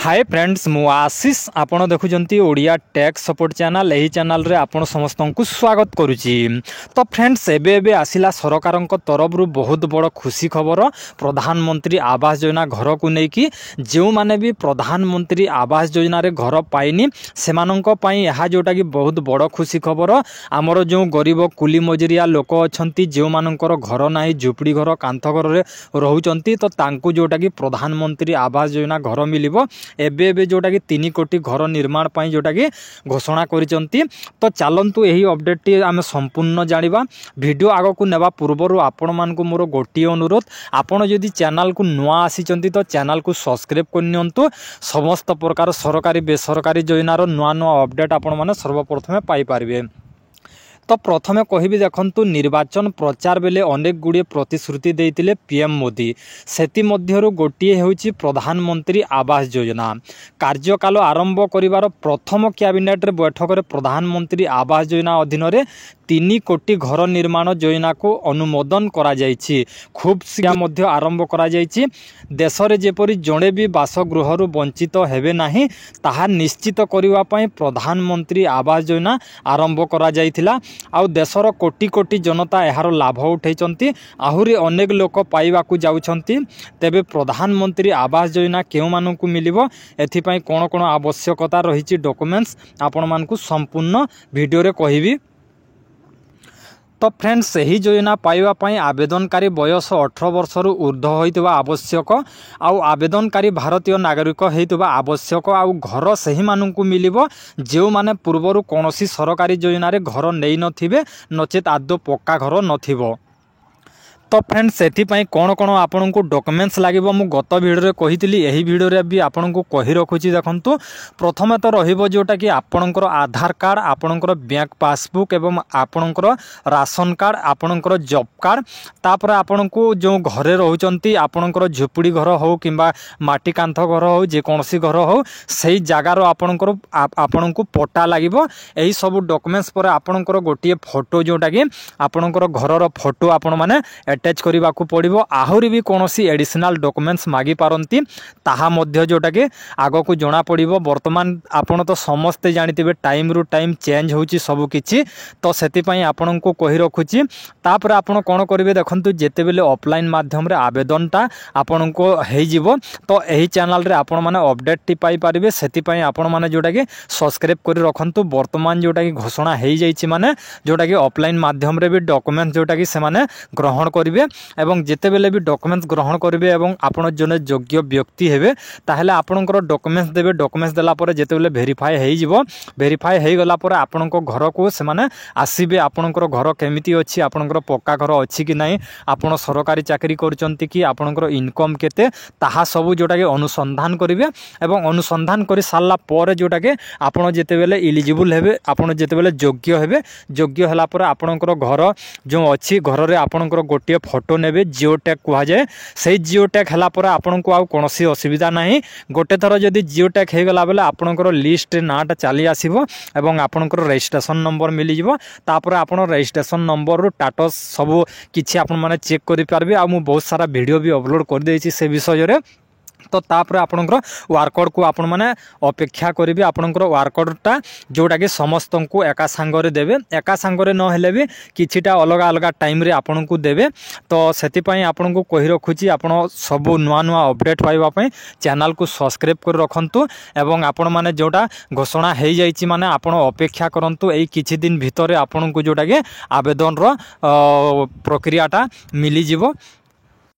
Hi friends मु आशीष आपण देखुचंती Odia tech support channel एही चैनल रे आपण समस्त को स्वागत करुची। तो फ्रेंड्स एबे आसिला सरकार तरफ बहुत बड़ खुशी खबर प्रधानमंत्री आवास योजना घर को लेकिन जो माने भी प्रधानमंत्री आवास योजना रे घर पाइनी सेमानंक पई यह जोटा कि बहुत बड़ खुशी खबर। आमर जो गरीब कुली मजुरिया लोक अछंती जो मानकर घर नाही झुपड़ी घर कांथ घर रे रहउचंती तो तांकु जोटा कि प्रधानमंत्री आवास योजना घर मिलिबो। एबे जोटा कि 3 कोटी घर निर्माण पाई जोटा कि घोषणा करिसंती। तो चलंतु यही अपडेट टी आमे संपूर्ण जानिबा। वीडियो आगो को नेबा पूर्वरु आपण मानकु मोर गोटी अनुरोध, आपण जदि चैनल को नुआ आसीचंती तो चैनल को सब्सक्राइब करनियंतु। समस्त प्रकार सरकारी बेसरकारी योजनार नुआ नुआ अपडेट आपण माने सर्वप्रथमे पाई पारिबे। तो प्रथमे कहबी देखंतु निर्वाचन प्रचार बेले अनेक गुड़िए प्रतिश्रुति देइतिले पीएम मोदी। सेति मध्यरु गोटिए हेउची प्रधानमंत्री आवास योजना। कार्यकाल आरंभ करिवार प्रथम कैबिनेट रे बैठक रे प्रधानमंत्री आवास योजना अधीन रे 3 कोटी घर निर्माण योजना को अनुमोदन करा जायछि। खूब शीघ्र मध्य आरंभ करा जायछि। देश रे जेपरि जणे भी बासगृह रु वंचित हेबे नाही ताहा निश्चित करिवा पई प्रधानमंत्री आवास योजना आरंभ करा जायथिला। आउ देशर कोटी कोटी जनता यार लाभ उठाई आहुरी अनेक लोक पाइबाकू जाउछंती। तेबे प्रधानमंत्री आवास योजना केउ मानकू मिलिबो एथिपई कोन कोन आवश्यकता रहिछि डॉक्यूमेंट्स आपण मानकू संपूर्ण वीडियो रे कहिबी। तो फ्रेंड्स यही योजना पाइबा पई आवेदनकारी बयस 18 वर्ष रु ऊर्ध्व होइतबा आवश्यक। आउ आवेदनकारी भारतीय नागरिक होइतबा आवश्यक। आउ घर सही मानकू मिलिबो जेउ माने पूर्वरु कोनोसी सरकारी योजना रे घर नेइ नथिबे नचेत आदो पक्का घर नथिबो। तो फ्रेंड्स सेथिपई कोन कोन आपन को डॉक्यूमेंट्स लागिबो मु गत वीडियो रे कहितली। एही वीडियो रे भी आपन को कहि रखुची। देखंतु प्रथमे तो रहिबो जोटा कि आपनकर आधार कार्ड, आपनकर बैंक पासबुक एवं आपनकर राशन कार्ड, आपनकर जॉब कार्ड। तापर आपन को जो घरे रहउचंती आपनकर झुपड़ी घर हो किंबा माटी कांथ घर हो जे कोनसी घर हो सेही जागा रो आपन को पट्टा लागिबो। एही सब डॉक्यूमेंट्स पर आपनकर गोटिए फोटो जोटा कि आपनकर घर रो फोटो आपन माने अटैच करने को पड़ो। आहरी भी कौन सी एडिशनल डॉक्यूमेंट्स मागी पारंती ताहा मध्य जोटा कि आगो को जना पड़ो। वर्तमान आपण तो समस्ते जानिथिबे टाइम रु टाइम चेंज होची सब किछि। तो सेतिपई आपण को कहि रखुची। तापर आपण कोन करिवे देखंतु जेते बेले ऑफलाइन माध्यम रे आवेदनटा आपण को हेइ जिवो तो एही चैनल रे आपण माने अपडेट टी पाई परिबे। सेतिपई आपण माने जोटा कि सब्सक्राइब करि रखंतु। वर्तमान जोटा कि घोषणा हेइ जाईछि माने जोटा कि ऑफलाइन माध्यम रे भी डॉक्यूमेंट जोटा कि से माने ग्रहण करिवे एवं जेते बेले भी डॉक्यूमेंट्स ग्रहण करिवे एवं आपण जने योग्य व्यक्ति हेबे ताहेले आपनकर डॉक्यूमेंट्स देबे। डॉक्यूमेंट्स देला परे जेते बेले वेरीफाई हेइ जिवो, वेरीफाई हेइ गला परे आपनकर घर को से माने आसीबे। आपनकर घर केमिति अछि, आपनकर पक्का घर अछि कि नाही, आपण सरकारी चाकरी करचंती कि, आपनकर इनकम केते ताहा सब जोटा के अनुसंधान करिवे एवं अनुसंधान करि सारला परे जोटा के आपण जेते बेले एलिजिबल हेबे, आपण जेते बेले योग्य हेबे, योग्य हला परे आपनकर घर जो अछि घर रे आपनकर गोटे फोटो नेबे। जिओ टैग कहा जाए। से जिओ टैग हला पर आपन को आ कोनोसी असुविधा नाही। गोटे थर जदि जिओ टैग हे गला बेले आपनकर लिस्ट नाटा चली आसीबो एवं आपनकर रजिस्ट्रेशन नंबर मिली जिवो। तापर आपन रजिस्ट्रेशन नंबर रु स्टेटस सब किछि आपन माने चेक करि पारबे। आ मु बहुत सारा वीडियो भी अपलोड कर देछि से विषय रे। तो तापर आपनकर वार्कोड को आपण माने अपेक्षा करिवे। आपनकर वार्कोडटा जोटा कि समस्त को एका सांगरे देबे। एका सांगरे न हेले भी किछिटा अलग अलग टाइम रे आपण को देबे। तो सेति पई आपण को कहि रखुची आपण सब नुआ नुआ अपडेट पाइबा पई चैनल को सब्सक्राइब कर रखंतु एवं आपण माने जोटा घोषणा हेइ जाईची माने आपण अपेक्षा करंतु। एई किछि दिन भितरे आपण को जोटा कि आवेदन रो प्रक्रियाटा मिली जिवो।